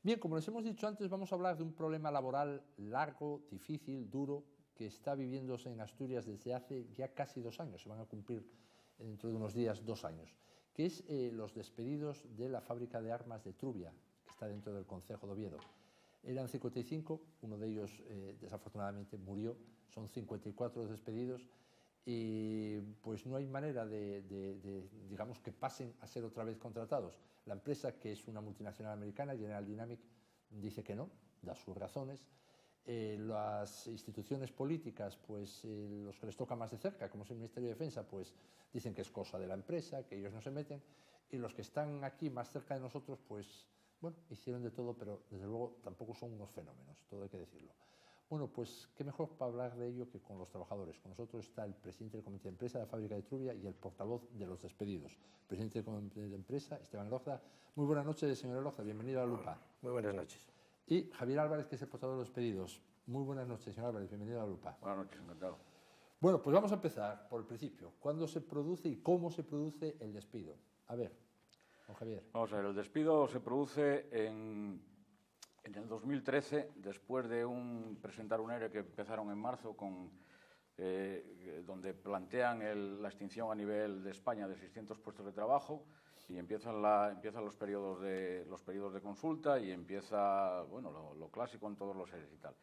Bien, como les hemos dicho antes, vamos a hablar de un problema laboral largo, difícil, duro, que está viviéndose en Asturias desde hace ya casi 2 años, se van a cumplir dentro de unos días 2 años, que es los despedidos de la fábrica de armas de Trubia, que está dentro del concejo de Oviedo. Eran 55, uno de ellos desafortunadamente murió, son 54 despedidos y pues no hay manera digamos, que pasen a ser otra vez contratados. La empresa, que es una multinacional americana, General Dynamic, dice que no, da sus razones. Las instituciones políticas, pues los que les toca más de cerca, como es el Ministerio de Defensa, pues dicen que es cosa de la empresa, que ellos no se meten, y los que están aquí más cerca de nosotros, pues bueno, hicieron de todo, pero desde luego tampoco son unos fenómenos, todo hay que decirlo. Bueno, pues qué mejor para hablar de ello que con los trabajadores. Con nosotros está el presidente del Comité de Empresa de la Fábrica de Trubia y el portavoz de los despedidos. Presidente del Comité de Empresa, Esteban Elorza. Muy buenas noches, señor Elorza, bienvenido a la Lupa. Muy buenas noches. Y Javier Álvarez, que es el portavoz de los despedidos. Muy buenas noches, señor Álvarez, bienvenido a la Lupa. Buenas noches, encantado. Bueno, pues vamos a empezar por el principio. ¿Cuándo se produce y cómo se produce el despido? A ver, don Javier. Vamos a ver, el despido se produce en el 2013, después de presentar un ERE que empezaron en marzo, donde plantean la extinción a nivel de España de 600 puestos de trabajo, y empiezan los periodos de consulta y empieza, bueno, lo clásico en todos los EREs y tal.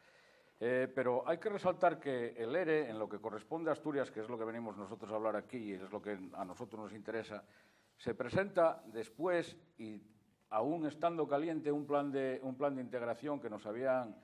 Pero hay que resaltar que el ERE, en lo que corresponde a Asturias, que es lo que venimos nosotros a hablar aquí y es lo que a nosotros nos interesa, se presenta después y aún estando caliente un plan de integración que nos habían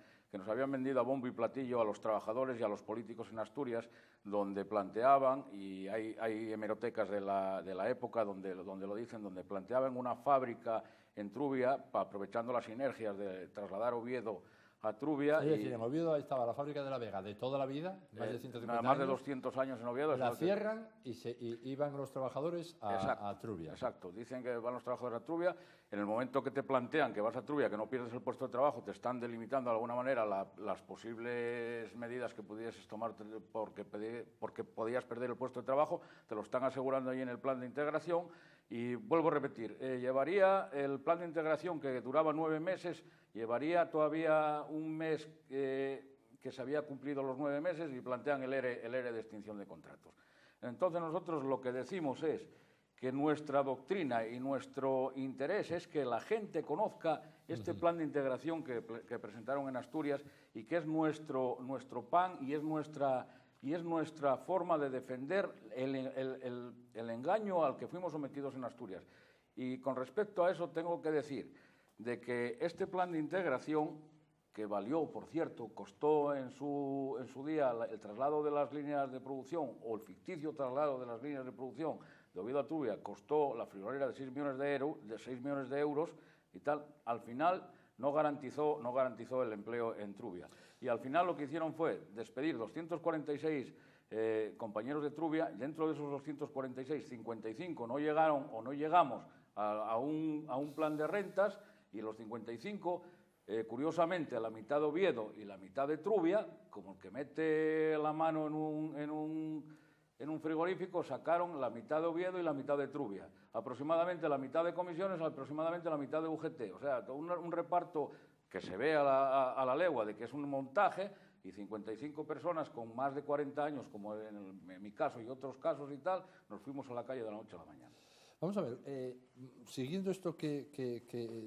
vendido a bombo y platillo a los trabajadores y a los políticos en Asturias, donde planteaban, y hay hemerotecas de la época donde lo dicen, donde planteaban una fábrica en Trubia, aprovechando las sinergias de trasladar Oviedo a Trubia. Es decir, en Oviedo ahí estaba la fábrica de la Vega de toda la vida, más de 150 años. Más de 200 años en Oviedo. La cierran y iban los trabajadores a Trubia. Exacto, dicen que van los trabajadores a Trubia. En el momento que te plantean que vas a Trubia, que no pierdes el puesto de trabajo, te están delimitando de alguna manera las posibles medidas que pudieses tomar porque podías perder el puesto de trabajo, te lo están asegurando ahí en el plan de integración. Y vuelvo a repetir, llevaría el plan de integración, que duraba 9 meses, llevaría todavía un mes que se había cumplido los 9 meses y plantean el ERE de extinción de contratos. Entonces nosotros lo que decimos es que nuestra doctrina y nuestro interés es que la gente conozca este plan de integración que presentaron en Asturias y que es nuestro pan y es nuestra forma de defender el engaño al que fuimos sometidos en Asturias. Y con respecto a eso tengo que decir de que este plan de integración, que valió, por cierto, costó en su día el traslado de las líneas de producción o el ficticio traslado de las líneas de producción de Oviedo a Trubia, costó la friolera de 6 millones de euros y tal, al final no garantizó el empleo en Trubia. Y al final lo que hicieron fue despedir 246 compañeros de Trubia. Dentro de esos 246, 55 no llegaron o no llegamos a un plan de rentas, y los 55, curiosamente, la mitad de Oviedo y la mitad de Trubia, como el que mete la mano en un frigorífico, sacaron la mitad de Oviedo y la mitad de Trubia. Aproximadamente la mitad de comisiones, aproximadamente la mitad de UGT. O sea, un reparto que se ve a la legua de que es un montaje, y 55 personas con más de 40 años, como en mi caso y otros casos y tal, nos fuimos a la calle de la noche a la mañana. Vamos a ver, siguiendo esto que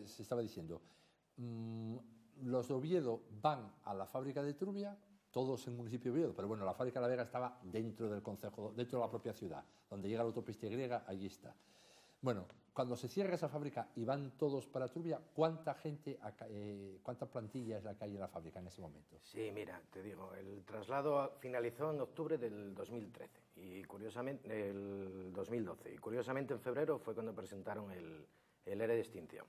se estaba diciendo, los de Oviedo van a la fábrica de Trubia, todos en el municipio de Oviedo, pero bueno, la fábrica de la Vega estaba dentro del concejo, dentro de la propia ciudad, donde llega la autopista Y, allí está. Bueno, cuando se cierra esa fábrica y van todos para Trubia, ¿cuánta plantilla es la que hay en la fábrica en ese momento? Sí, mira, te digo, el traslado finalizó en octubre del 2013 y curiosamente, el 2012, y curiosamente en febrero fue cuando presentaron el ERE de extinción.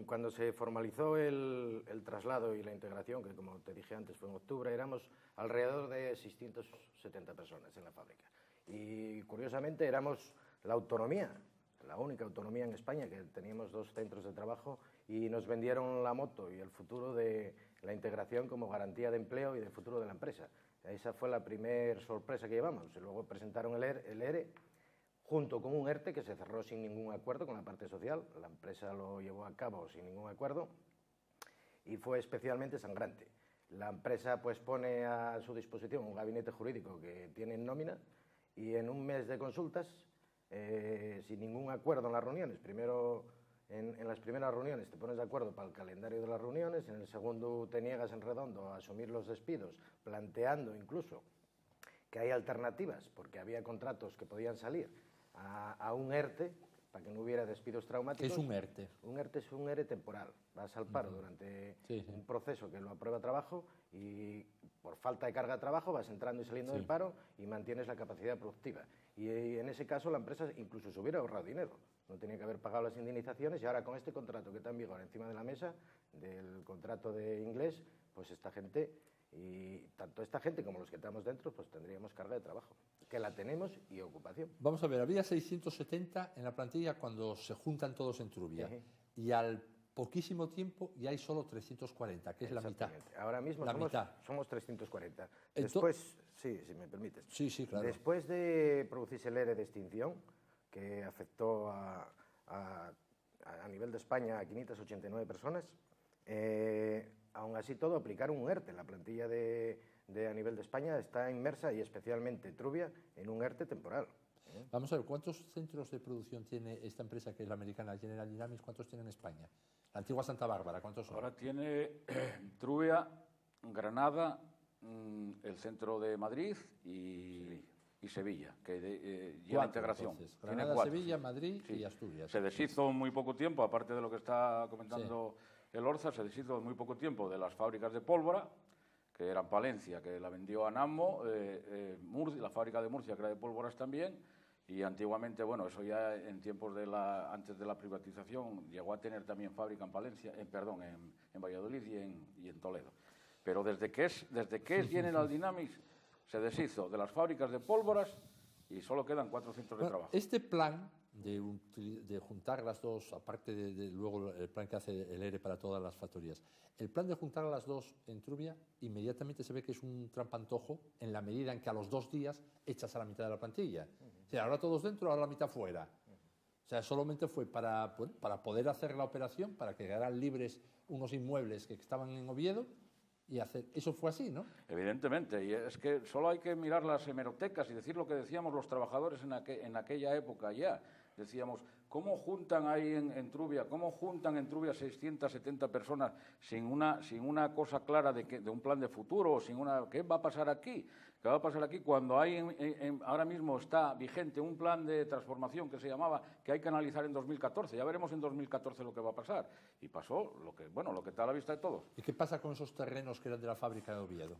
Cuando se formalizó el traslado y la integración, que como te dije antes fue en octubre, éramos alrededor de 670 personas en la fábrica. Y curiosamente éramos la autonomía, la única autonomía en España, que teníamos 2 centros de trabajo, y nos vendieron la moto y el futuro de la integración como garantía de empleo y del futuro de la empresa. Esa fue la primera sorpresa que llevamos. Y luego presentaron el ERE, junto con un ERTE que se cerró sin ningún acuerdo con la parte social. La empresa lo llevó a cabo sin ningún acuerdo y fue especialmente sangrante. La empresa pues pone a su disposición un gabinete jurídico que tiene en nómina y en un mes de consultas, sin ningún acuerdo en las reuniones, primero en las primeras reuniones te pones de acuerdo para el calendario de las reuniones, en el segundo te niegas en redondo a asumir los despidos, planteando incluso que hay alternativas, porque había contratos que podían salir a un ERTE, para que no hubiera despidos traumáticos. ¿Qué es un ERTE? Un ERTE es un ERE temporal. Vas al paro durante un proceso que lo aprueba trabajo y por falta de carga de trabajo vas entrando y saliendo del paro y mantienes la capacidad productiva. Y en ese caso la empresa incluso se hubiera ahorrado dinero. No tenía que haber pagado las indemnizaciones y ahora con este contrato que está en vigor encima de la mesa, del contrato de inglés, pues esta gente, y tanto esta gente como los que estamos dentro, pues tendríamos carga de trabajo, que la tenemos y ocupación. Vamos a ver, había 670 en la plantilla cuando se juntan todos en Trubia y al poquísimo tiempo ya hay solo 340, que es la mitad. Ahora mismo somos 340. Después, sí, si me permites. Sí, sí, claro. Después de producirse el ERE de extinción, que afectó a nivel de España a 589 personas, aún así todo aplicaron un ERTE. La plantilla a nivel de España está inmersa, y especialmente Trubia, en un ERTE temporal. Vamos a ver, ¿cuántos centros de producción tiene esta empresa, que es la americana General Dynamics? ¿Cuántos tiene en España? La antigua Santa Bárbara, ¿cuántos son? Ahora tiene Trubia, Granada, el centro de Madrid y Sevilla, que lleva integración. Entonces, Granada, Sevilla, Madrid y Asturias. Se deshizo en muy poco tiempo, aparte de lo que está comentando el Orza, se deshizo en muy poco tiempo de las fábricas de pólvora, que eran Palencia, que la vendió a Nammo, la fábrica de Murcia, que era de pólvoras también, y antiguamente, bueno, eso ya en tiempos antes de la privatización, llegó a tener también fábrica en Palencia, en Valladolid y en Toledo. Pero desde que es General Dynamics, se deshizo de las fábricas de pólvoras y solo quedan 4 centros de trabajo. Este plan de juntar las dos, aparte de luego el plan que hace el ERE para todas las factorías, el plan de juntar a las dos en Trubia, inmediatamente se ve que es un trampantojo en la medida en que a los 2 días echas a la mitad de la plantilla. O sea, ahora todos dentro, ahora la mitad fuera. O sea, solamente fue para poder hacer la operación, para que quedaran libres unos inmuebles que estaban en Oviedo, y hacer. Eso fue así, ¿no? Evidentemente, y es que solo hay que mirar las hemerotecas y decir lo que decíamos los trabajadores en aquella época ya. Decíamos, ¿cómo juntan ahí en Trubia? ¿Cómo juntan en Trubia 670 personas sin una cosa clara de un plan de futuro? ¿Qué va a pasar aquí? ¿Qué va a pasar aquí cuando ahora mismo está vigente un plan de transformación que se llamaba, que hay que analizar en 2014? Ya veremos en 2014 lo que va a pasar. Y pasó lo que está a la vista de todos. ¿Y qué pasa con esos terrenos que eran de la fábrica de Oviedo?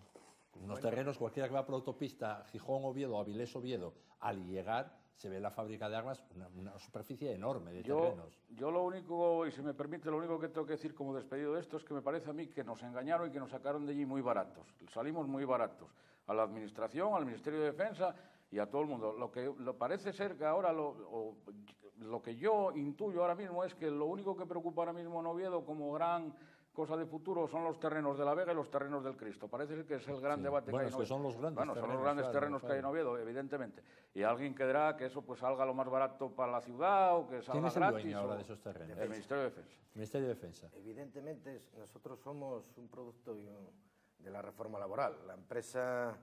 Unos terrenos, cualquiera que va por autopista, Gijón-Oviedo, Avilés-Oviedo, al llegar se ve la fábrica de armas, una superficie enorme de terrenos. Yo lo único, y si me permite, lo único que tengo que decir como despedido de esto es que me parece a mí que nos engañaron y que nos sacaron de allí muy baratos. Salimos muy baratos. A la Administración, al Ministerio de Defensa y a todo el mundo. Lo parece ser que ahora, lo que yo intuyo ahora mismo es que lo único que preocupa ahora mismo en Oviedo como gran cosa de futuro son los terrenos de la Vega y los terrenos del Cristo. Parece ser que es el gran debate que hay en Oviedo. Son los grandes terrenos, son los grandes terrenos que hay en Oviedo, evidentemente. Y alguien querrá que eso pues salga lo más barato para la ciudad o que salga gratis. ¿Quién es el dueño ahora de esos terrenos? El Ministerio de Defensa. Ministerio de Defensa. Evidentemente, nosotros somos un producto de la reforma laboral. La empresa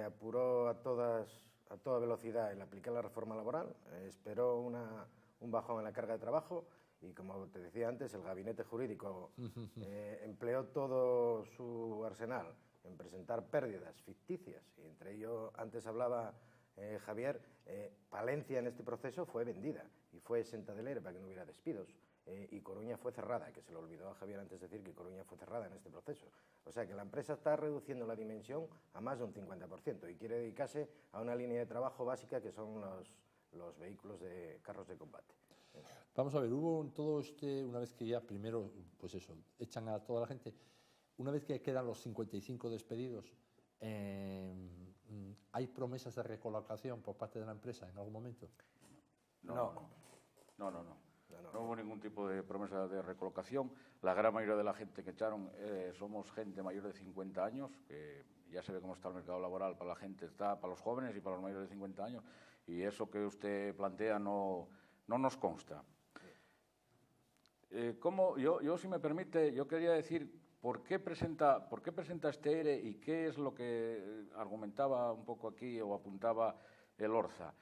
apuró a toda velocidad el aplicar la reforma laboral, esperó un bajón en la carga de trabajo y, como te decía antes, el gabinete jurídico empleó todo su arsenal en presentar pérdidas ficticias, y entre ellos, antes hablaba Javier, Palencia en este proceso fue vendida y fue exenta del ERE para que no hubiera despidos. Y Coruña fue cerrada, que se le olvidó a Javier antes decir que Coruña fue cerrada en este proceso. O sea que la empresa está reduciendo la dimensión a más de un 50% y quiere dedicarse a una línea de trabajo básica que son los vehículos de carros de combate. Vamos a ver, hubo todo una vez que ya primero, pues eso, echan a toda la gente, una vez que quedan los 55 despedidos, ¿hay promesas de recolocación por parte de la empresa en algún momento? No hubo ningún tipo de promesa de recolocación. La gran mayoría de la gente que echaron somos gente mayor de 50 años, que ya se ve cómo está el mercado laboral para la gente, está para los jóvenes y para los mayores de 50 años, y eso que usted plantea no nos consta. Yo, si me permite, yo quería decir por qué presenta este ERE y qué es lo que argumentaba un poco aquí o apuntaba Elorza.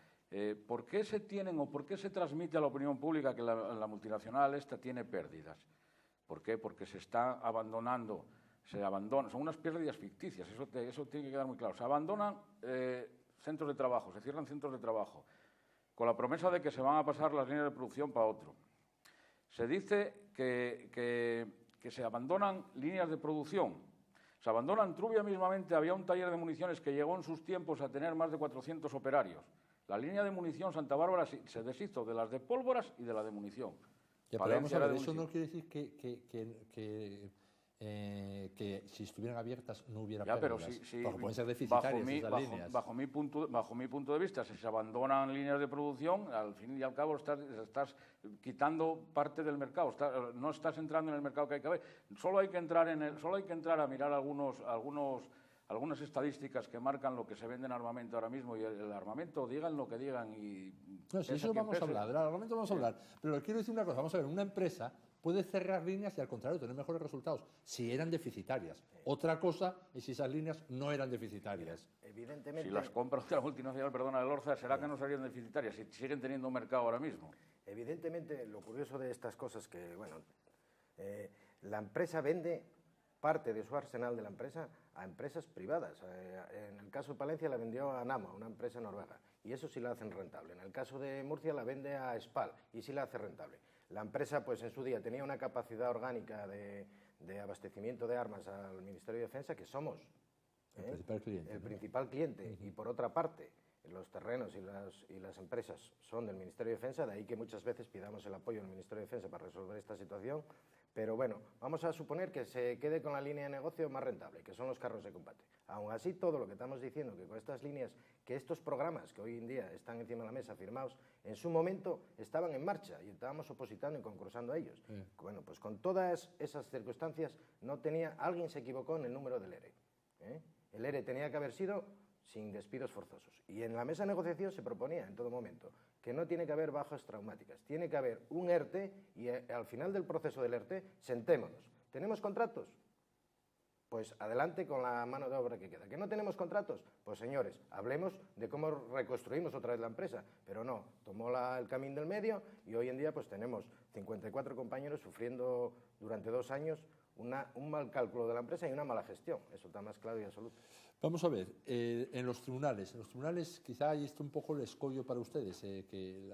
¿Por qué se tienen o por qué se transmite a la opinión pública que la multinacional esta tiene pérdidas? ¿Por qué? Porque se está abandonando, son unas pérdidas ficticias, eso tiene que quedar muy claro. Se abandonan centros de trabajo, se cierran centros de trabajo, con la promesa de que se van a pasar las líneas de producción para otro. Se dice que se abandonan líneas de producción. Se abandonan Trubia mismamente, había un taller de municiones que llegó en sus tiempos a tener más de 400 operarios. La línea de munición Santa Bárbara se deshizo de las de pólvoras y de la de munición. Ya, pero vamos a ver, eso no quiere decir que si estuvieran abiertas no hubiera pérdidas. Porque pueden ser deficitarias esas líneas. Bajo mi punto de vista, si se abandonan líneas de producción, al fin y al cabo estás quitando parte del mercado, no estás entrando en el mercado que hay que ver. Solo hay que entrar a mirar algunas estadísticas que marcan lo que se vende en armamento ahora mismo, y el armamento, digan lo que digan. No, si eso vamos a hablar, del armamento vamos a hablar. Pero quiero decir una cosa, vamos a ver, una empresa puede cerrar líneas y al contrario tener mejores resultados si eran deficitarias. Otra cosa es si esas líneas no eran deficitarias. Evidentemente. Si las compra usted la multinacional, perdona, Elorza, ¿será que no serían deficitarias si siguen teniendo un mercado ahora mismo? Evidentemente, lo curioso de estas cosas que, bueno, la empresa vende parte de su arsenal de la empresa a empresas privadas. En el caso de Palencia la vendió a Nama, una empresa noruega, y eso sí la hacen rentable. En el caso de Murcia la vende a Spal y sí la hace rentable. La empresa, pues en su día, tenía una capacidad orgánica de abastecimiento de armas al Ministerio de Defensa, que somos el principal cliente. Y por otra parte, los terrenos y las empresas son del Ministerio de Defensa, de ahí que muchas veces pidamos el apoyo del Ministerio de Defensa para resolver esta situación. Pero bueno, vamos a suponer que se quede con la línea de negocio más rentable, que son los carros de combate. Aún así, todo lo que estamos diciendo, que con estas líneas, que estos programas que hoy en día están encima de la mesa firmados, en su momento estaban en marcha y estábamos opositando y concursando a ellos. Bueno, pues con todas esas circunstancias, alguien se equivocó en el número del ERE. El ERE tenía que haber sido sin despidos forzosos. Y en la mesa de negociación se proponía en todo momento que no tiene que haber bajas traumáticas, tiene que haber un ERTE y al final del proceso del ERTE sentémonos. ¿Tenemos contratos? Pues adelante con la mano de obra que queda. ¿Que no tenemos contratos? Pues señores, hablemos de cómo reconstruimos otra vez la empresa. Pero no, tomó el camino del medio y hoy en día pues tenemos 54 compañeros sufriendo durante 2 años un mal cálculo de la empresa y una mala gestión. Eso está más claro y absoluto. Vamos a ver, en los tribunales quizá ahí está un poco el escollo para ustedes, que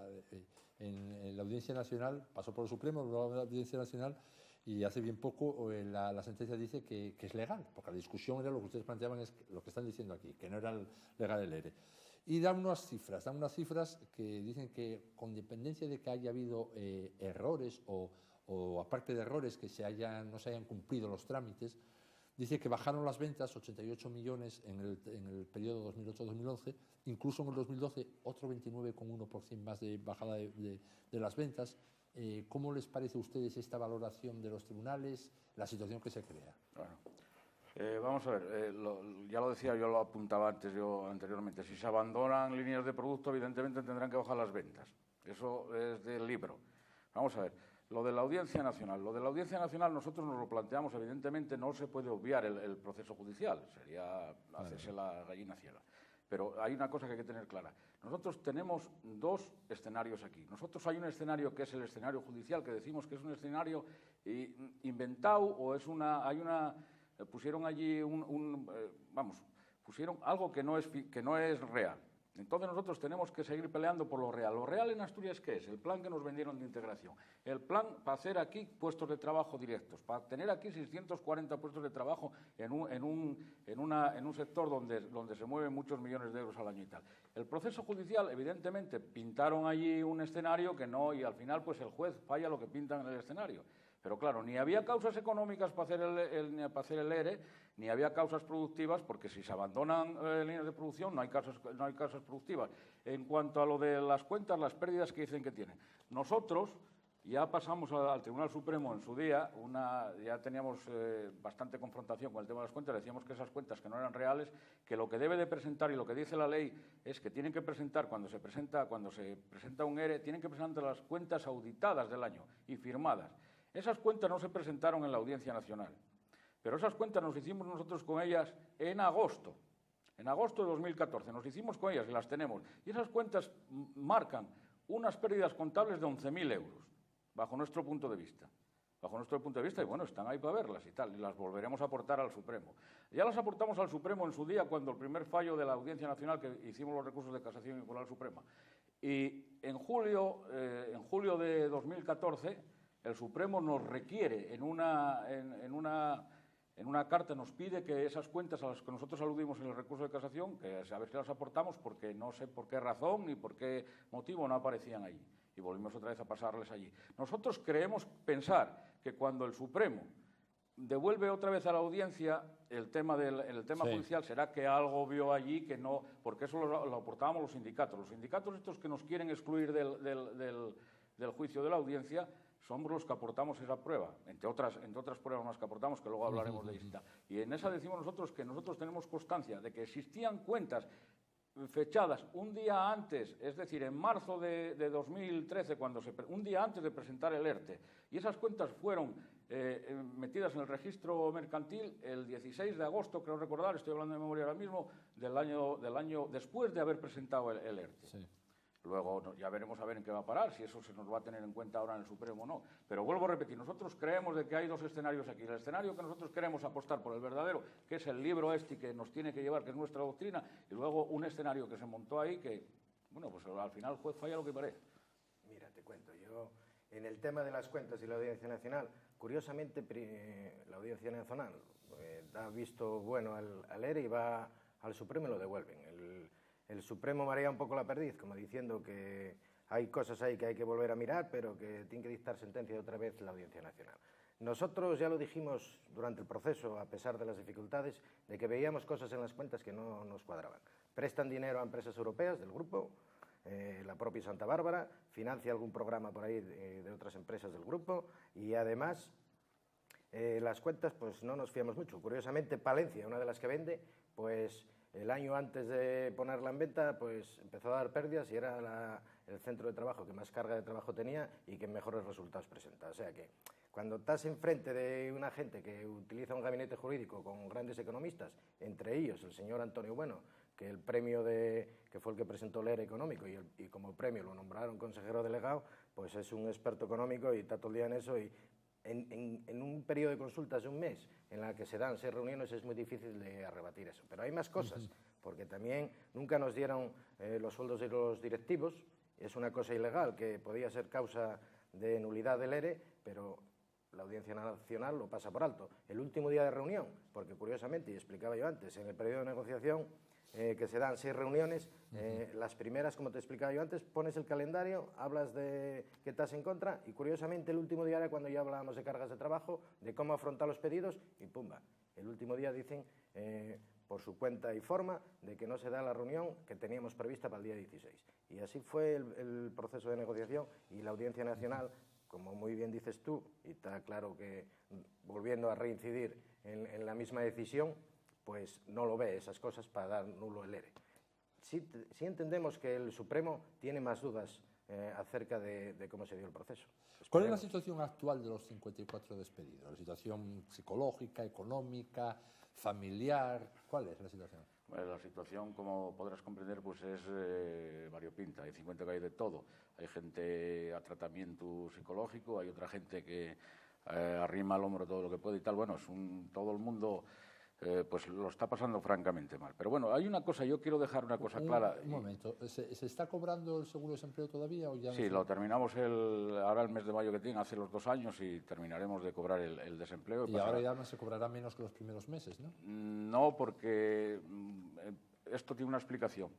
en la Audiencia Nacional, pasó por el Supremo, luego la Audiencia Nacional, y hace bien poco la sentencia dice que es legal, porque la discusión era lo que ustedes planteaban, es lo que están diciendo aquí, que no era legal el ERE. Y dan unas cifras que dicen que con dependencia de que haya habido errores o aparte de errores que no se hayan cumplido los trámites, dice que bajaron las ventas 88 millones en el periodo 2008-2011, incluso en el 2012 otro 29,1% más de bajada de las ventas. ¿Cómo les parece a ustedes esta valoración de los tribunales, la situación que se crea? Bueno, vamos a ver, ya lo decía, yo lo apuntaba anteriormente, si se abandonan líneas de producto, evidentemente tendrán que bajar las ventas. Eso es del libro. Vamos a ver. Lo de la Audiencia Nacional. Lo de la Audiencia Nacional nosotros nos lo planteamos, evidentemente no se puede obviar el proceso judicial, sería hacerse la gallina ciega. Pero hay una cosa que hay que tener clara. Nosotros tenemos 2 escenarios aquí. Nosotros hay un escenario que es el escenario judicial, que decimos que es un escenario inventado o pusieron allí pusieron algo que no es real. Entonces nosotros tenemos que seguir peleando por lo real. ¿Lo real en Asturias qué es? El plan que nos vendieron de integración. El plan para hacer aquí puestos de trabajo directos, para tener aquí 640 puestos de trabajo en un sector donde se mueven muchos millones de euros al año y tal. El proceso judicial, evidentemente, pintaron allí un escenario que no, y al final pues el juez falla lo que pintan en el escenario. Pero claro, ni había causas económicas para hacer el ERE, ni había causas productivas, porque si se abandonan líneas de producción no hay causas productivas. En cuanto a lo de las cuentas, las pérdidas que dicen que tienen. Nosotros, Ya pasamos al Tribunal Supremo en su día, ya teníamos bastante confrontación con el tema de las cuentas, decíamos que esas cuentas que no eran reales, que lo que debe de presentar y lo que dice la ley es que tienen que presentar, cuando se presenta un ERE, tienen que presentar las cuentas auditadas del año y firmadas. Esas cuentas no se presentaron en la Audiencia Nacional, pero esas cuentas nos hicimos nosotros con ellas en agosto de 2014, nos hicimos con ellas y las tenemos. Y esas cuentas marcan unas pérdidas contables de 11.000 euros. Bajo nuestro punto de vista. Y bueno, están ahí para verlas y tal, y las volveremos a aportar al Supremo. Ya las aportamos al Supremo en su día, cuando el primer fallo de la Audiencia Nacional, que hicimos los recursos de casación y la Suprema. Y en julio de 2014, el Supremo nos requiere en una carta, nos pide que esas cuentas a las que nosotros aludimos en el recurso de casación, que a ver si las aportamos, porque no sé por qué razón ni por qué motivo no aparecían allí. Y volvimos otra vez a pasarles allí. Nosotros creemos pensar que cuando el Supremo devuelve otra vez a la audiencia el tema judicial, será que algo vio allí que no, porque eso lo aportábamos los sindicatos. Los sindicatos estos que nos quieren excluir del juicio de la audiencia somos los que aportamos esa prueba, entre otras pruebas más que aportamos, que luego hablaremos de esta. Y en esa decimos nosotros que nosotros tenemos constancia de que existían cuentas fechadas un día antes, es decir, en marzo de 2013, un día antes de presentar el ERTE, y esas cuentas fueron metidas en el registro mercantil el 16 de agosto, creo recordar, estoy hablando de memoria ahora mismo, del año después de haber presentado el ERTE. Sí. Luego ya veremos a ver en qué va a parar, si eso se nos va a tener en cuenta ahora en el Supremo o no. Pero vuelvo a repetir, nosotros creemos de que hay dos escenarios aquí. El escenario que nosotros queremos apostar por el verdadero, que es el libro que nos tiene que llevar, que es nuestra doctrina, y luego un escenario que se montó ahí que, bueno, pues al final el juez falla lo que parece. Mira, te cuento, yo en el tema de las cuentas y la Audiencia Nacional, curiosamente la Audiencia Nacional da visto bueno al ERE y va al Supremo y lo devuelven. El Supremo marea un poco la perdiz, como diciendo que hay cosas ahí que hay que volver a mirar, pero que tiene que dictar sentencia otra vez la Audiencia Nacional. Nosotros ya lo dijimos durante el proceso, a pesar de las dificultades, de que veíamos cosas en las cuentas que no nos cuadraban. Prestan dinero a empresas europeas del grupo, la propia Santa Bárbara, financia algún programa por ahí de otras empresas del grupo y además las cuentas pues no nos fiamos mucho. Curiosamente, Palencia, una de las que vende, pues el año antes de ponerla en venta, pues empezó a dar pérdidas y era el centro de trabajo que más carga de trabajo tenía y que mejores resultados presenta. O sea que cuando estás enfrente de una gente que utiliza un gabinete jurídico con grandes economistas, entre ellos el señor Antonio Bueno, que el premio que fue el que presentó el ERE económico y como premio lo nombraron consejero delegado, pues es un experto económico y está todo el día en eso y en un periodo de consultas de un mes en la que se dan 6 reuniones es muy difícil de arrebatir eso. Pero hay más cosas, porque también nunca nos dieron los sueldos de los directivos, es una cosa ilegal que podía ser causa de nulidad del ERE, pero la Audiencia Nacional lo pasa por alto. El último día de reunión, porque curiosamente, y explicaba yo antes, en el periodo de negociación que se dan 6 reuniones, las primeras, como te explicaba yo antes, pones el calendario, hablas de que estás en contra y curiosamente el último día era cuando ya hablábamos de cargas de trabajo, de cómo afrontar los pedidos y pumba. El último día dicen, por su cuenta y forma, de que no se da la reunión que teníamos prevista para el día 16. Y así fue el proceso de negociación y la Audiencia Nacional, como muy bien dices tú, y está claro que volviendo a reincidir en la misma decisión, pues no lo ve esas cosas para dar nulo el ERE. Sí entendemos que el Supremo tiene más dudas acerca de cómo se dio el proceso. ¿Cuál es la situación actual de los 54 despedidos? ¿La situación psicológica, económica, familiar? ¿Cuál es la situación? Bueno, la situación, como podrás comprender, pues es variopinta. Hay 50 que hay de todo. Hay gente a tratamiento psicológico, hay otra gente que arrima al hombro todo lo que puede y tal. Bueno, todo el mundo pues lo está pasando francamente mal. Pero bueno, hay una cosa, yo quiero dejar una cosa clara. Un momento, ¿se está cobrando el seguro de desempleo todavía? O ya sí, lo terminamos ahora el mes de mayo que tiene, hace los 2 años, y terminaremos de cobrar el desempleo. Y ahora ya no se cobrará menos que los primeros meses, ¿no? No, porque esto tiene una explicación.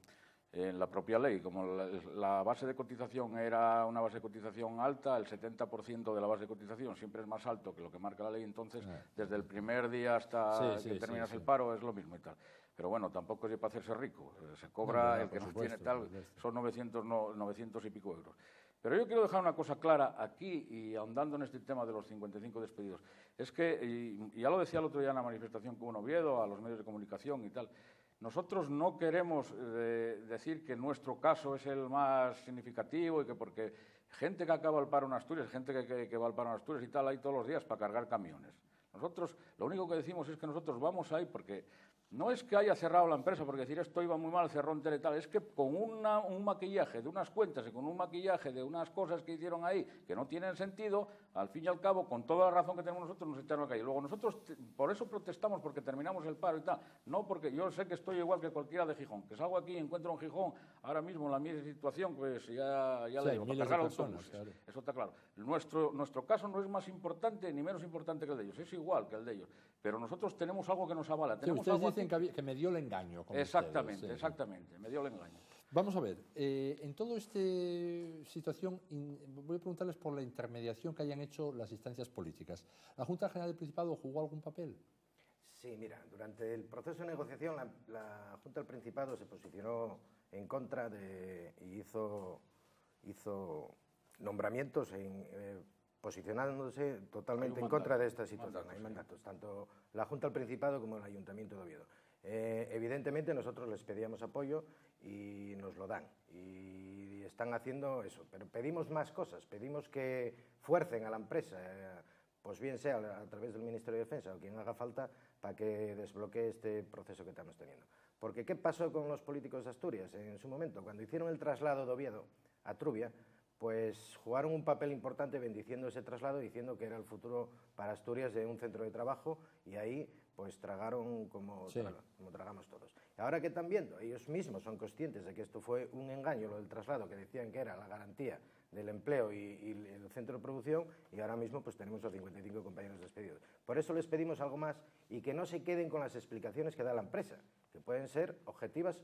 En la propia ley, como la base de cotización era una base de cotización alta, el 70% de la base de cotización siempre es más alto que lo que marca la ley, entonces desde el primer día hasta que terminas el paro es lo mismo y tal. Pero bueno, tampoco es para hacerse rico, se cobra el que sostiene tal, son 900 y pico euros. Pero yo quiero dejar una cosa clara aquí y ahondando en este tema de los 55 despedidos. Es que, y ya lo decía el otro día en la manifestación que hubo en Oviedo, a los medios de comunicación y tal, nosotros no queremos decir que nuestro caso es el más significativo y que porque gente que acaba el paro en Asturias, gente que va al paro en Asturias y tal, hay todos los días para cargar camiones. Nosotros lo único que decimos es que nosotros vamos ahí porque no es que haya cerrado la empresa, porque decir esto iba muy mal, cerró entera y tal, es que con un maquillaje de unas cuentas y con un maquillaje de unas cosas que hicieron ahí que no tienen sentido, al fin y al cabo, con toda la razón que tenemos nosotros, nos echaron a la calle. Luego nosotros por eso protestamos, porque terminamos el paro y tal, no porque yo sé que estoy igual que cualquiera de Gijón, que salgo aquí y encuentro un Gijón ahora mismo en la misma situación, pues ya Sí, le digo, para miles cargar de personas, autobuses. claro. Eso está claro. Nuestro caso no es más importante ni menos importante que el de ellos, es igual que el de ellos. Pero nosotros tenemos algo que nos avala. Sí, Tenemos ustedes algo dicen aquí... que me dio el engaño. Con Exactamente, ustedes, sí. exactamente, me dio el engaño. Vamos a ver, en toda esta situación voy a preguntarles por la intermediación que hayan hecho las instancias políticas. ¿La Junta General del Principado jugó algún papel? Sí, mira, durante el proceso de negociación la Junta del Principado se posicionó en contra y hizo nombramientos posicionándose totalmente en contra de esta situación. Hay mandatos, tanto la Junta del Principado como el Ayuntamiento de Oviedo. Evidentemente nosotros les pedíamos apoyo y nos lo dan y están haciendo eso, pero pedimos más cosas, pedimos que fuercen a la empresa, pues bien sea a través del Ministerio de Defensa o quien haga falta, para que desbloquee este proceso que estamos teniendo. Porque ¿qué pasó con los políticos de Asturias en su momento? Cuando hicieron el traslado de Oviedo a Trubia, pues jugaron un papel importante bendiciendo ese traslado, diciendo que era el futuro para Asturias de un centro de trabajo, y ahí pues tragaron como tragamos todos. Ahora que están viendo, ellos mismos son conscientes de que esto fue un engaño, lo del traslado, que decían que era la garantía del empleo y el centro de producción, y ahora mismo pues tenemos los 55 compañeros despedidos. Por eso les pedimos algo más y que no se queden con las explicaciones que da la empresa, que pueden ser objetivas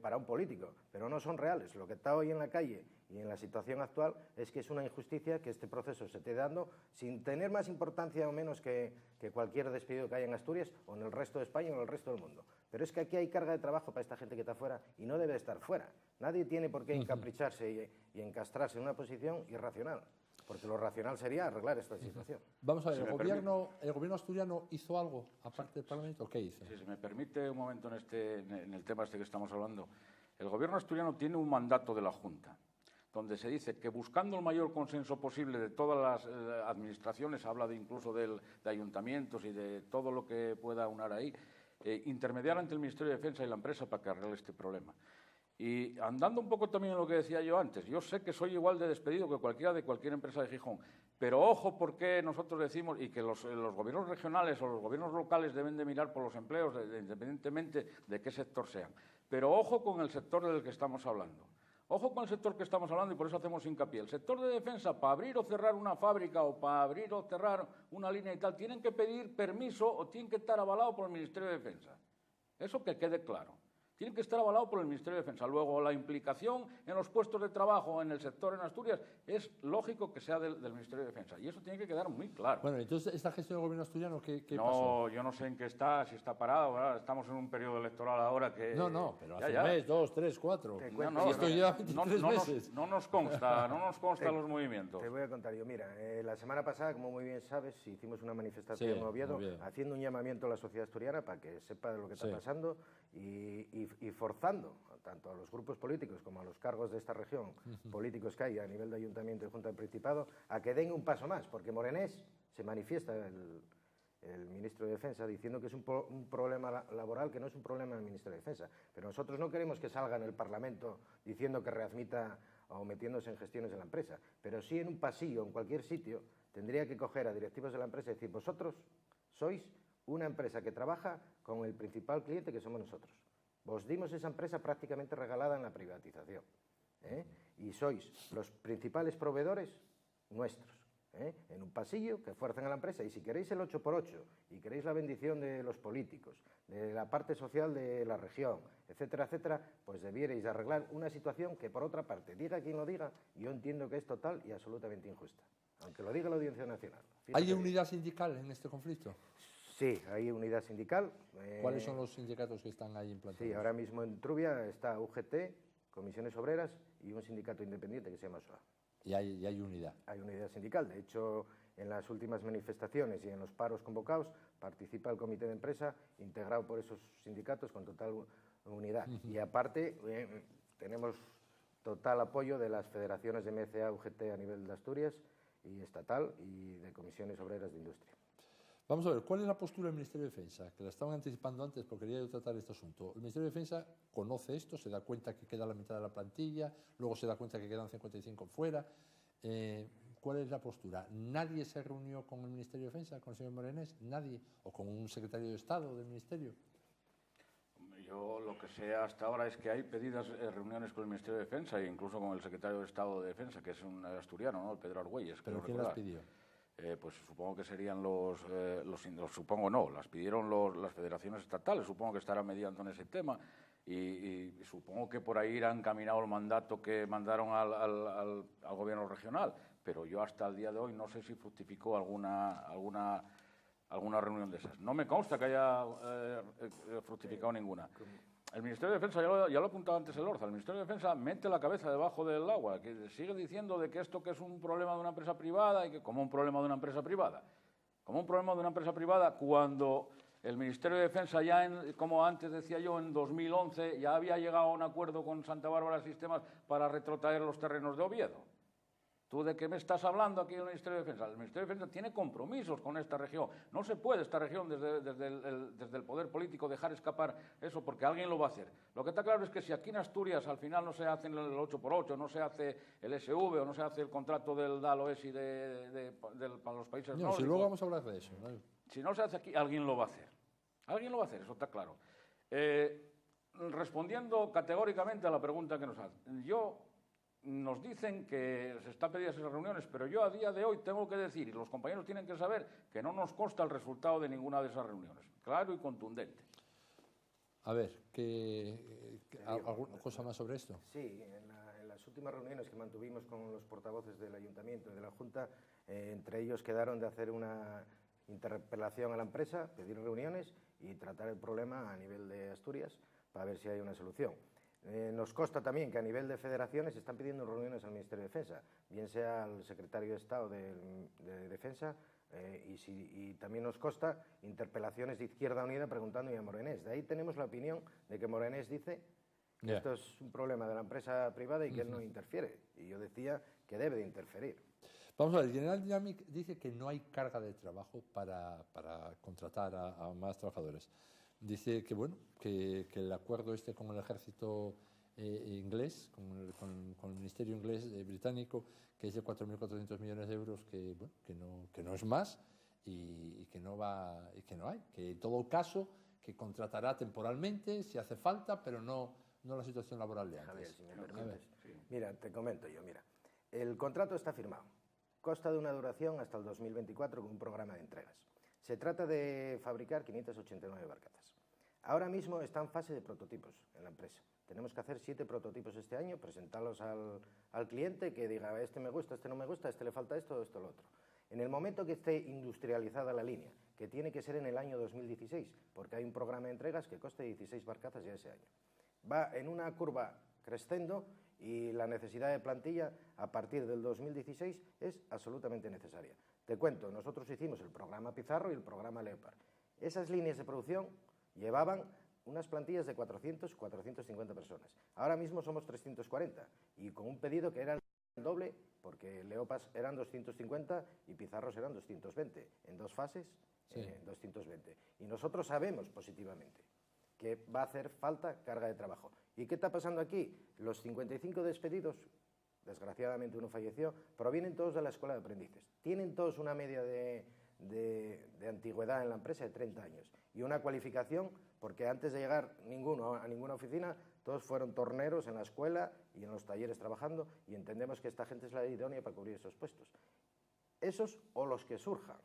para un político, pero no son reales. Lo que está hoy en la calle y en la situación actual es que es una injusticia que este proceso se esté dando sin tener más importancia o menos que cualquier despedido que haya en Asturias o en el resto de España o en el resto del mundo. Pero es que aquí hay carga de trabajo para esta gente que está fuera y no debe estar fuera. Nadie tiene por qué encapricharse y encastrarse en una posición irracional, porque lo racional sería arreglar esta situación. Vamos a ver, ¿el gobierno asturiano hizo algo aparte del Parlamento? ¿Qué hizo? Si me permite un momento en el tema este que estamos hablando. El gobierno asturiano tiene un mandato de la Junta, donde se dice que buscando el mayor consenso posible de todas las administraciones, habla incluso de ayuntamientos y de todo lo que pueda unar ahí, intermediar ante el Ministerio de Defensa y la empresa para que arregle este problema. Y andando un poco también en lo que decía yo antes, yo sé que soy igual de despedido que cualquiera de cualquier empresa de Gijón, pero ojo porque nosotros decimos, y que los gobiernos regionales o los gobiernos locales deben de mirar por los empleos, independientemente de qué sector sean. Pero ojo con el sector del que estamos hablando. Ojo con el sector que estamos hablando y por eso hacemos hincapié. El sector de defensa, para abrir o cerrar una fábrica o para abrir o cerrar una línea y tal, tienen que pedir permiso o tienen que estar avalados por el Ministerio de Defensa. Eso que quede claro. Tienen que estar avalados por el Ministerio de Defensa. Luego, la implicación en los puestos de trabajo en el sector en Asturias es lógico que sea del Ministerio de Defensa. Y eso tiene que quedar muy claro. Bueno, entonces, ¿esta gestión del gobierno asturiano qué pasó? No, yo no sé en qué está, si está parado, ¿verdad? Estamos en un periodo electoral ahora que... No, pero hace un mes, 2, 3, 4. No, esto lleva 23 meses. No nos consta los movimientos. Te voy a contar yo. Mira, la semana pasada, como muy bien sabes, hicimos una manifestación en Oviedo haciendo un llamamiento a la sociedad asturiana para que sepa de lo que está pasando y forzando tanto a los grupos políticos como a los cargos de esta región políticos que hay a nivel de Ayuntamiento y Junta del Principado a que den un paso más, porque Morenés se manifiesta el ministro de Defensa diciendo que es un problema laboral, que no es un problema del ministro de Defensa, pero nosotros no queremos que salga en el Parlamento diciendo que readmita o metiéndose en gestiones de la empresa, pero sí en un pasillo, en cualquier sitio, tendría que coger a directivos de la empresa y decir, vosotros sois una empresa que trabaja con el principal cliente que somos nosotros. Vos dimos esa empresa prácticamente regalada en la privatización, y sois los principales proveedores nuestros, en un pasillo que fuerzan a la empresa, y si queréis el 8x8 y queréis la bendición de los políticos, de la parte social de la región, etcétera, etcétera, pues debierais arreglar una situación que, por otra parte, diga quien lo diga, yo entiendo que es total y absolutamente injusta, aunque lo diga la Audiencia Nacional. ¿Hay unidad sindical en este conflicto? Sí, hay unidad sindical. ¿Cuáles son los sindicatos que están ahí implantados? Sí, ahora mismo en Trubia está UGT, Comisiones Obreras y un sindicato independiente que se llama SOA. Y hay unidad. Hay unidad sindical. De hecho, en las últimas manifestaciones y en los paros convocados participa el comité de empresa integrado por esos sindicatos con total unidad. Y aparte, tenemos total apoyo de las federaciones de MCA, UGT a nivel de Asturias y estatal y de comisiones obreras de industria. Vamos a ver, ¿cuál es la postura del Ministerio de Defensa? Que la estaban anticipando antes porque quería yo tratar este asunto. El Ministerio de Defensa conoce esto, se da cuenta que queda la mitad de la plantilla, luego se da cuenta que quedan 55 fuera. ¿Cuál es la postura? ¿Nadie se reunió con el Ministerio de Defensa, con el señor Morenés? ¿Nadie? ¿O con un secretario de Estado del Ministerio? Yo lo que sé hasta ahora es que hay pedidas reuniones con el Ministerio de Defensa e incluso con el secretario de Estado de Defensa, que es un asturiano, ¿no? El Pedro Argüelles. ¿Pero quién las pidió? Pues supongo que serían supongo no, las pidieron las federaciones estatales, supongo que estarán mediando en ese tema y supongo que por ahí irá encaminado el mandato que mandaron al gobierno regional, pero yo hasta el día de hoy no sé si fructificó alguna reunión de esas. No me consta que haya fructificado ninguna. El Ministerio de Defensa, ya lo apuntaba antes el Orza, el Ministerio de Defensa mete la cabeza debajo del agua, que sigue diciendo de que esto que es un problema de una empresa privada y que como un problema de una empresa privada. Como un problema de una empresa privada cuando el Ministerio de Defensa ya, como antes decía yo, en 2011 ya había llegado a un acuerdo con Santa Bárbara Sistemas para retrotraer los terrenos de Oviedo. ¿Tú de qué me estás hablando aquí en el Ministerio de Defensa? El Ministerio de Defensa tiene compromisos con esta región. No se puede esta región desde el poder político dejar escapar eso porque alguien lo va a hacer. Lo que está claro es que si aquí en Asturias al final no se hace el 8x8, no se hace el SV o no se hace el contrato del DALOESI para los países nórdicos... Si luego vamos a hablar de eso, ¿no? Si no se hace aquí, alguien lo va a hacer. Alguien lo va a hacer, eso está claro. Respondiendo categóricamente a la pregunta que nos hacen, nos dicen que se están pedidas esas reuniones, pero yo a día de hoy tengo que decir, y los compañeros tienen que saber, que no nos consta el resultado de ninguna de esas reuniones. Claro y contundente. A ver, ¿alguna cosa más sobre esto? Sí, en las últimas reuniones que mantuvimos con los portavoces del Ayuntamiento y de la Junta, entre ellos quedaron de hacer una interpelación a la empresa, pedir reuniones y tratar el problema a nivel de Asturias para ver si hay una solución. Nos consta también que a nivel de federaciones se están pidiendo reuniones al Ministerio de Defensa, bien sea al secretario de Estado de Defensa y también nos consta interpelaciones de Izquierda Unida preguntando a Morenés. De ahí tenemos la opinión de que Morenés dice que esto es un problema de la empresa privada y que él no interfiere. Y yo decía que debe de interferir. Vamos a ver, General Dynamics dice que no hay carga de trabajo para contratar a más trabajadores. Dice que, bueno, que el acuerdo con el ejército inglés, con el ministerio inglés británico, que es de 4.400 millones de euros, que no es más y que no hay. Que en todo caso, que contratará temporalmente, si hace falta, pero no la situación laboral de antes. Javier, si me permites. Mira, te comento yo, el contrato está firmado. Consta de una duración hasta el 2024 con un programa de entregas. Se trata de fabricar 589 barcazas. Ahora mismo está en fase de prototipos en la empresa. Tenemos que hacer 7 prototipos este año, presentarlos al cliente que diga, este me gusta, este no me gusta, este le falta esto, esto lo otro. En el momento que esté industrializada la línea, que tiene que ser en el año 2016, porque hay un programa de entregas que coste 16 barcazas ya ese año. Va en una curva creciendo y la necesidad de plantilla a partir del 2016 es absolutamente necesaria. Te cuento, nosotros hicimos el programa Pizarro y el programa Leopard. Esas líneas de producción llevaban unas plantillas de 450 personas. Ahora mismo somos 340 y con un pedido que era el doble, porque Leopas eran 250 y Pizarros eran 220. En 2 fases, 220. Y nosotros sabemos positivamente que va a hacer falta carga de trabajo. ¿Y qué está pasando aquí? Los 55 despedidos, desgraciadamente uno falleció, provienen todos de la Escuela de Aprendices. Tienen todos una media de antigüedad en la empresa de 30 años y una cualificación, porque antes de llegar ninguno a ninguna oficina, todos fueron torneros en la escuela y en los talleres trabajando, y entendemos que esta gente es la idónea para cubrir esos puestos. Esos o los que surjan,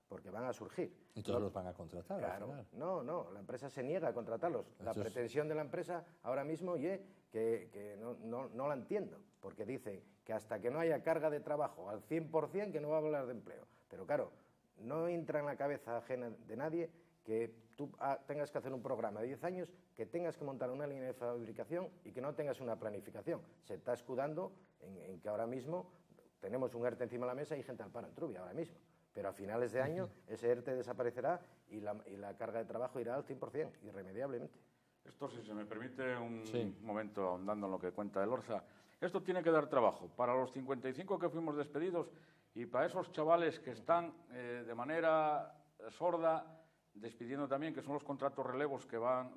porque van a surgir. Y todos los van a contratar. Claro, no, la empresa se niega a contratarlos. La pretensión de la empresa ahora mismo, que no la entiendo, porque dicen que hasta que no haya carga de trabajo al 100% que no va a hablar de empleo. Pero claro, no entra en la cabeza ajena de nadie que tú tengas que hacer un programa de 10 años, que tengas que montar una línea de fabricación y que no tengas una planificación. Se está escudando en que ahora mismo tenemos un ERTE encima de la mesa y gente al paro en Trubia ahora mismo. Pero a finales de año ese ERTE desaparecerá y la carga de trabajo irá al 100%, irremediablemente. Esto, si se me permite un momento ahondando en lo que cuenta Elorza, esto tiene que dar trabajo para los 55 que fuimos despedidos y para esos chavales que están de manera sorda despidiendo también, que son los contratos relevos que van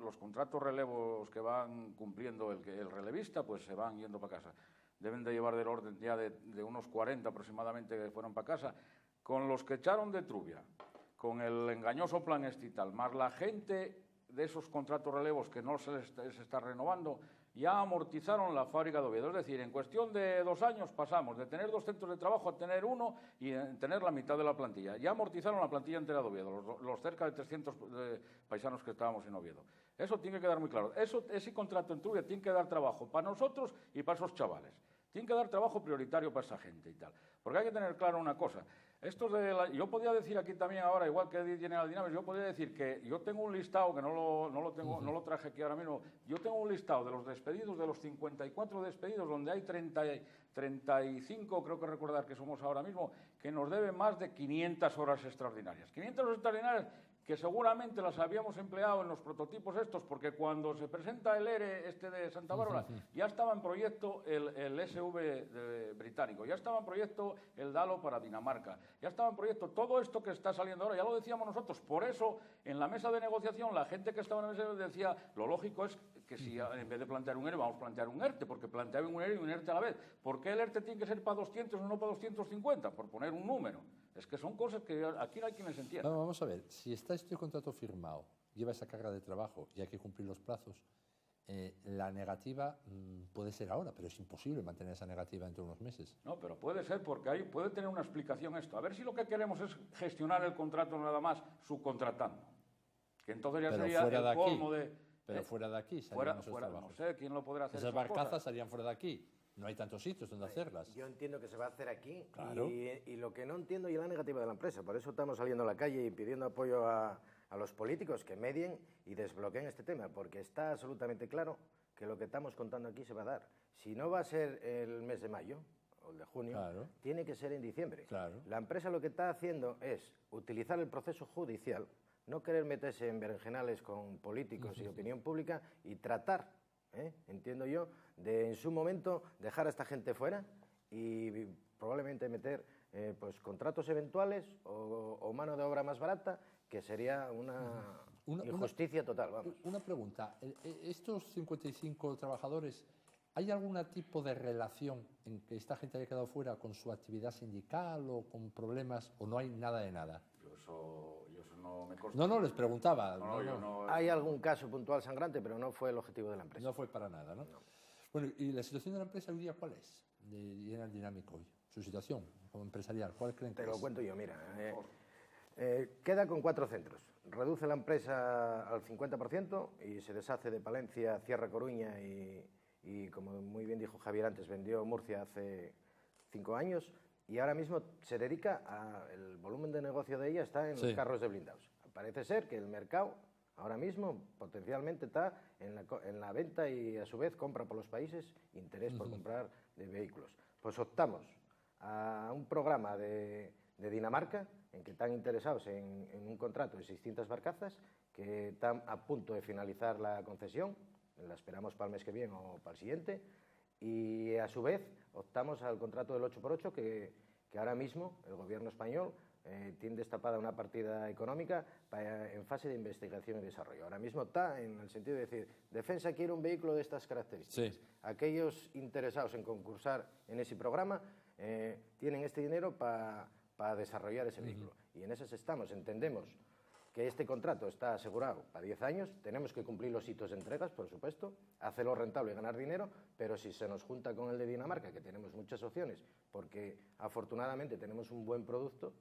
cumpliendo el relevista, pues se van yendo para casa. Deben de llevar del orden ya de unos 40 aproximadamente que fueron para casa, con los que echaron de Trubia, con el engañoso plan este y tal, más la gente de esos contratos relevos que no se está renovando, ya amortizaron la fábrica de Oviedo. Es decir, en cuestión de 2 años pasamos de tener 2 centros de trabajo a tener 1 y tener la mitad de la plantilla. Ya amortizaron la plantilla entera de Oviedo, los cerca de 300 paisanos que estábamos en Oviedo. Eso tiene que quedar muy claro. Ese contrato en Trubia tiene que dar trabajo para nosotros y para esos chavales. Tiene que dar trabajo prioritario para esa gente y tal. Porque hay que tener claro una cosa. Yo podría decir aquí también ahora, igual que General Dynamics, yo podría decir que yo tengo un listado, que no lo traje aquí ahora mismo, yo tengo un listado de los despedidos, de los 54 despedidos, donde hay 35, creo que recordar que somos ahora mismo, que nos deben más de 500 horas extraordinarias. 500 horas extraordinarias que seguramente las habíamos empleado en los prototipos estos, porque cuando se presenta el ERE de Santa Bárbara, ya estaba en proyecto el SV británico, ya estaba en proyecto el DALO para Dinamarca, ya estaba en proyecto todo esto que está saliendo ahora, ya lo decíamos nosotros. Por eso, en la mesa de negociación, la gente que estaba en la mesa decía, lo lógico es que si en vez de plantear un ERE, vamos a plantear un ERTE, porque planteaban un ERE y un ERTE a la vez. ¿Por qué el ERTE tiene que ser para 200 y no para 250? Por poner un número. Es que son cosas que aquí no hay quienes entiendan. Vamos a ver, si está este contrato firmado, lleva esa carga de trabajo y hay que cumplir los plazos, la negativa puede ser ahora, pero es imposible mantener esa negativa entre unos meses. No, pero puede ser porque ahí puede tener una explicación esto. A ver si lo que queremos es gestionar el contrato nada más subcontratando. Que entonces ya pero sería el colmo de... Pero fuera de aquí salían esos trabajos. No sé quién lo podrá hacer. Esas barcazas salían fuera de aquí. No hay tantos sitios donde hacerlas. Yo entiendo que se va a hacer aquí, claro. y lo que no entiendo es la negativa de la empresa. Por eso estamos saliendo a la calle y pidiendo apoyo a los políticos que medien y desbloqueen este tema, porque está absolutamente claro que lo que estamos contando aquí se va a dar. Si no va a ser el mes de mayo o el de junio, claro, tiene que ser en diciembre. Claro. La empresa lo que está haciendo es utilizar el proceso judicial, no querer meterse en berenjenales con políticos y opinión pública y tratar, entiendo yo, de en su momento dejar a esta gente fuera y probablemente meter pues contratos eventuales o mano de obra más barata, que sería una injusticia total. Vamos. Una pregunta, estos 55 trabajadores, ¿hay algún tipo de relación en que esta gente haya quedado fuera con su actividad sindical o con problemas, o no hay nada de nada? Yo eso no me consta. No, les preguntaba. No. Hay algún caso puntual sangrante, pero no fue el objetivo de la empresa. No fue para nada, ¿no? Bueno, ¿y la situación de la empresa hoy día cuál es? De General Dynamics hoy. Su situación como empresarial, ¿cuál creen que es? Te lo cuento yo, mira. Queda con 4 centros. Reduce la empresa al 50% y se deshace de Palencia, cierra Coruña y, como muy bien dijo Javier antes, vendió Murcia hace 5 años y ahora mismo se dedica el volumen de negocio de ella está en los carros de blindados. Parece ser que el mercado ahora mismo potencialmente está en la venta y a su vez compra por los países, interés por comprar de vehículos. Pues optamos a un programa de Dinamarca en que están interesados en un contrato de 600 barcazas que están a punto de finalizar la concesión, la esperamos para el mes que viene o para el siguiente, y a su vez optamos al contrato del 8x8 que ahora mismo el gobierno español tiene destapada una partida económica en fase de investigación y desarrollo. Ahora mismo está en el sentido de decir, Defensa quiere un vehículo de estas características. Sí. Aquellos interesados en concursar en ese programa tienen este dinero para desarrollar ese vehículo. Y en esas estamos. Entendemos que este contrato está asegurado para 10 años, tenemos que cumplir los hitos de entregas, por supuesto, hacerlo rentable y ganar dinero, pero si se nos junta con el de Dinamarca, que tenemos muchas opciones, porque afortunadamente tenemos un buen producto,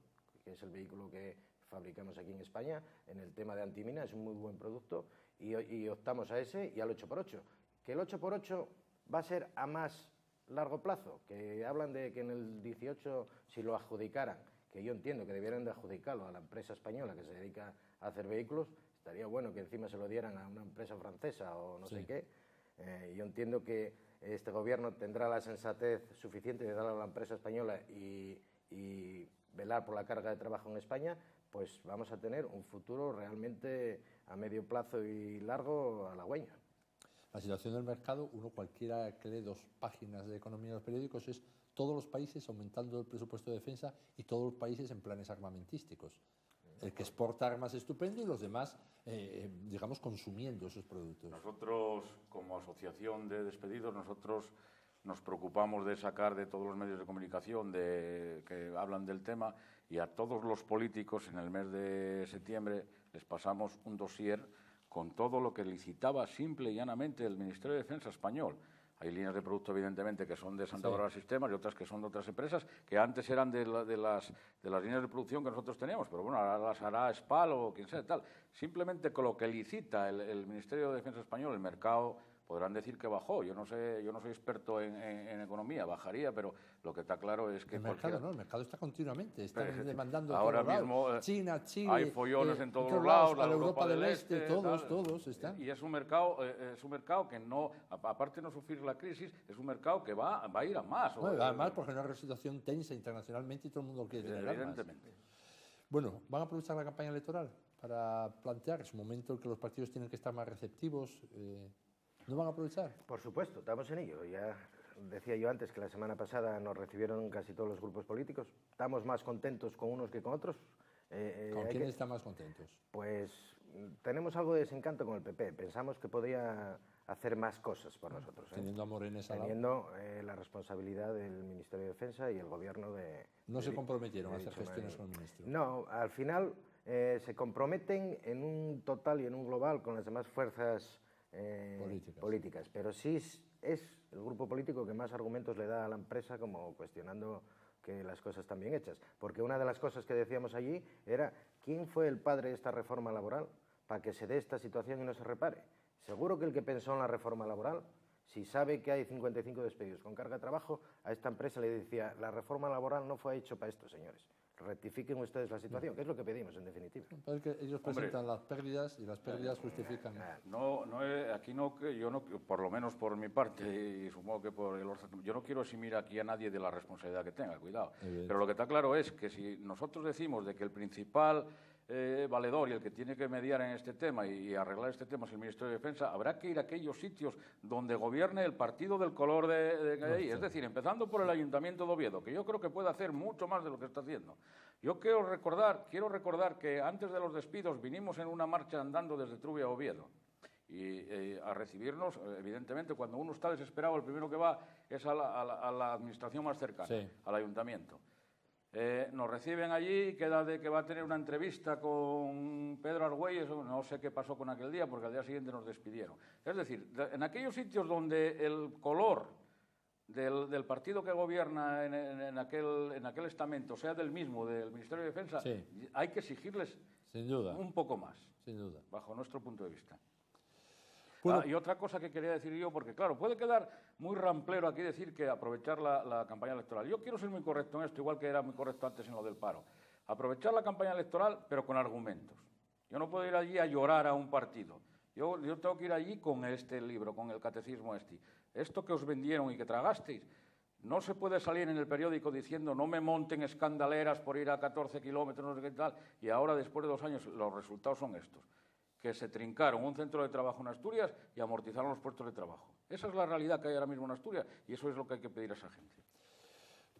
que es el vehículo que fabricamos aquí en España, en el tema de antimina, es un muy buen producto, y optamos a ese y al 8x8. Que el 8x8 va a ser a más largo plazo, que hablan de que en el 18, si lo adjudicaran, que yo entiendo que debieran de adjudicarlo a la empresa española que se dedica hacer vehículos, estaría bueno que encima se lo dieran a una empresa francesa o no sé qué. Yo entiendo que este gobierno tendrá la sensatez suficiente de darle a la empresa española y velar por la carga de trabajo en España, pues vamos a tener un futuro realmente a medio plazo y largo halagüeño. La situación del mercado, cualquiera que lee 2 páginas de economía en los periódicos, es todos los países aumentando el presupuesto de defensa y todos los países en planes armamentísticos. El que exporta armas estupendo y los demás, digamos, consumiendo esos productos. Nosotros, como asociación de despedidos, nosotros nos preocupamos de sacar de todos los medios de comunicación que hablan del tema, y a todos los políticos en el mes de septiembre les pasamos un dossier con todo lo que licitaba simple y llanamente el Ministerio de Defensa español. Hay líneas de producto, evidentemente, que son de Santa Bárbara Sistemas y otras que son de otras empresas, que antes eran de las líneas de producción que nosotros teníamos, pero bueno, ahora las hará SPAL o quien sea tal. Simplemente con lo que licita el Ministerio de Defensa español, el mercado, podrán decir que bajó. Yo no sé, yo no soy experto en economía, bajaría, pero lo que está claro es que... El mercado está continuamente, están demandando ahora mismo China, Chile, hay follones en todos los lados, la Europa del Este, todos están. Y es un mercado que no, aparte de no sufrir la crisis, es un mercado que va a ir a más. Bueno, va a más porque no hay una situación tensa internacionalmente y todo el mundo quiere tener evidentemente. Armas. Bueno, ¿van a aprovechar la campaña electoral para plantear? Es un momento en que los partidos tienen que estar más receptivos. ¿No van a aprovechar? Por supuesto, estamos en ello. Ya decía yo antes que la semana pasada nos recibieron casi todos los grupos políticos. Estamos más contentos con unos que con otros. ¿Con quiénes están más contentos? Pues tenemos algo de desencanto con el PP. Pensamos que podría hacer más cosas por nosotros. Teniendo a Morenes al lado. Teniendo la responsabilidad del Ministerio de Defensa y el gobierno de... ¿No se comprometieron a hacer gestiones con el ministro? No, al final se comprometen en un total y en un global con las demás fuerzas políticas, pero sí es el grupo político que más argumentos le da a la empresa, como cuestionando que las cosas están bien hechas. Porque una de las cosas que decíamos allí era ¿quién fue el padre de esta reforma laboral para que se dé esta situación y no se repare? Seguro que el que pensó en la reforma laboral, si sabe que hay 55 despedidos con carga de trabajo, a esta empresa le decía, la reforma laboral no fue hecha para esto, señores. Rectifiquen ustedes la situación, que es lo que pedimos, en definitiva. Porque ellos presentan las pérdidas y las pérdidas justifican. Aquí yo no, por lo menos por mi parte, y supongo que por yo no quiero eximir aquí a nadie de la responsabilidad que tenga, cuidado. Pero lo que está claro es que si nosotros decimos de que el principal valedor y el que tiene que mediar en este tema y arreglar este tema es el Ministerio de Defensa, habrá que ir a aquellos sitios donde gobierne el partido del color de ahí, es decir, empezando por el Ayuntamiento de Oviedo, que yo creo que puede hacer mucho más de lo que está haciendo. Yo quiero recordar que antes de los despidos vinimos en una marcha andando desde Trubia a Oviedo y a recibirnos, evidentemente, cuando uno está desesperado, el primero que va es a la administración más cercana, al Ayuntamiento. Nos reciben allí, queda de que va a tener una entrevista con Pedro Argüelles, no sé qué pasó con aquel día, porque al día siguiente nos despidieron. Es decir, en aquellos sitios donde el color del partido que gobierna en aquel estamento sea del mismo, del Ministerio de Defensa, hay que exigirles sin duda un poco más, sin duda, bajo nuestro punto de vista. Bueno, y otra cosa que quería decir yo, porque claro, puede quedar muy ramplero aquí decir que aprovechar la campaña electoral. Yo quiero ser muy correcto en esto, igual que era muy correcto antes en lo del paro. Aprovechar la campaña electoral, pero con argumentos. Yo no puedo ir allí a llorar a un partido. Yo tengo que ir allí con este libro, con el catecismo este. Esto que os vendieron y que tragasteis, no se puede salir en el periódico diciendo no me monten escandaleras por ir a 14 kilómetros, no sé qué tal, y ahora, después de 2 años, los resultados son estos. Que se trincaron un centro de trabajo en Asturias y amortizaron los puestos de trabajo. Esa es la realidad que hay ahora mismo en Asturias y eso es lo que hay que pedir a esa gente.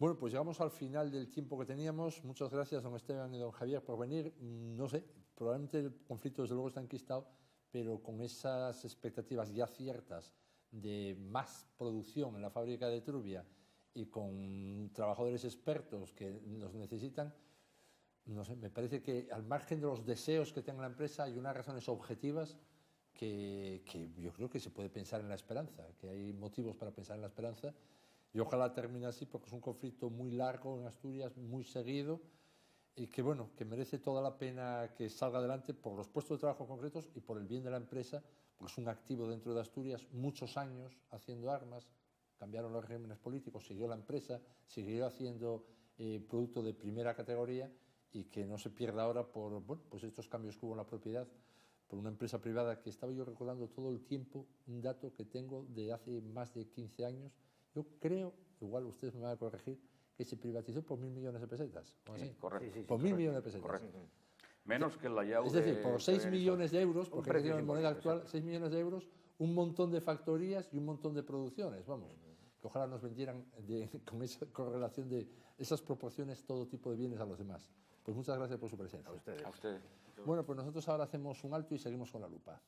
Bueno, pues llegamos al final del tiempo que teníamos. Muchas gracias, don Esteban y don Javier, por venir. No sé, probablemente el conflicto desde luego está enquistado, pero con esas expectativas ya ciertas de más producción en la fábrica de Trubia y con trabajadores expertos que los necesitan, no sé, me parece que al margen de los deseos que tenga la empresa hay unas razones objetivas que yo creo que se puede pensar en la esperanza, que hay motivos para pensar en la esperanza y ojalá termine así porque es un conflicto muy largo en Asturias, muy seguido y que bueno, que merece toda la pena que salga adelante por los puestos de trabajo concretos y por el bien de la empresa, porque es un activo dentro de Asturias, muchos años haciendo armas, cambiaron los regímenes políticos, siguió la empresa, siguió haciendo producto de primera categoría y que no se pierda ahora por bueno, pues estos cambios que hubo en la propiedad por una empresa privada que estaba yo recordando todo el tiempo, un dato que tengo de hace más de 15 años. Yo creo, igual ustedes me van a corregir, que se privatizó por 1.000 millones de pesetas. ¿O así? Sí, correcto. Por 1.000 millones de pesetas. Correcto. Menos que la Yau. Es decir, por 6 millones de euros, porque precio en moneda simbólico, actual, 6 millones de euros, un montón de factorías y un montón de producciones, vamos. Que ojalá nos vendieran con esa correlación de esas proporciones todo tipo de bienes a los demás. Pues muchas gracias por su presencia. A ustedes. A usted. Bueno, pues nosotros ahora hacemos un alto y seguimos con la lupa.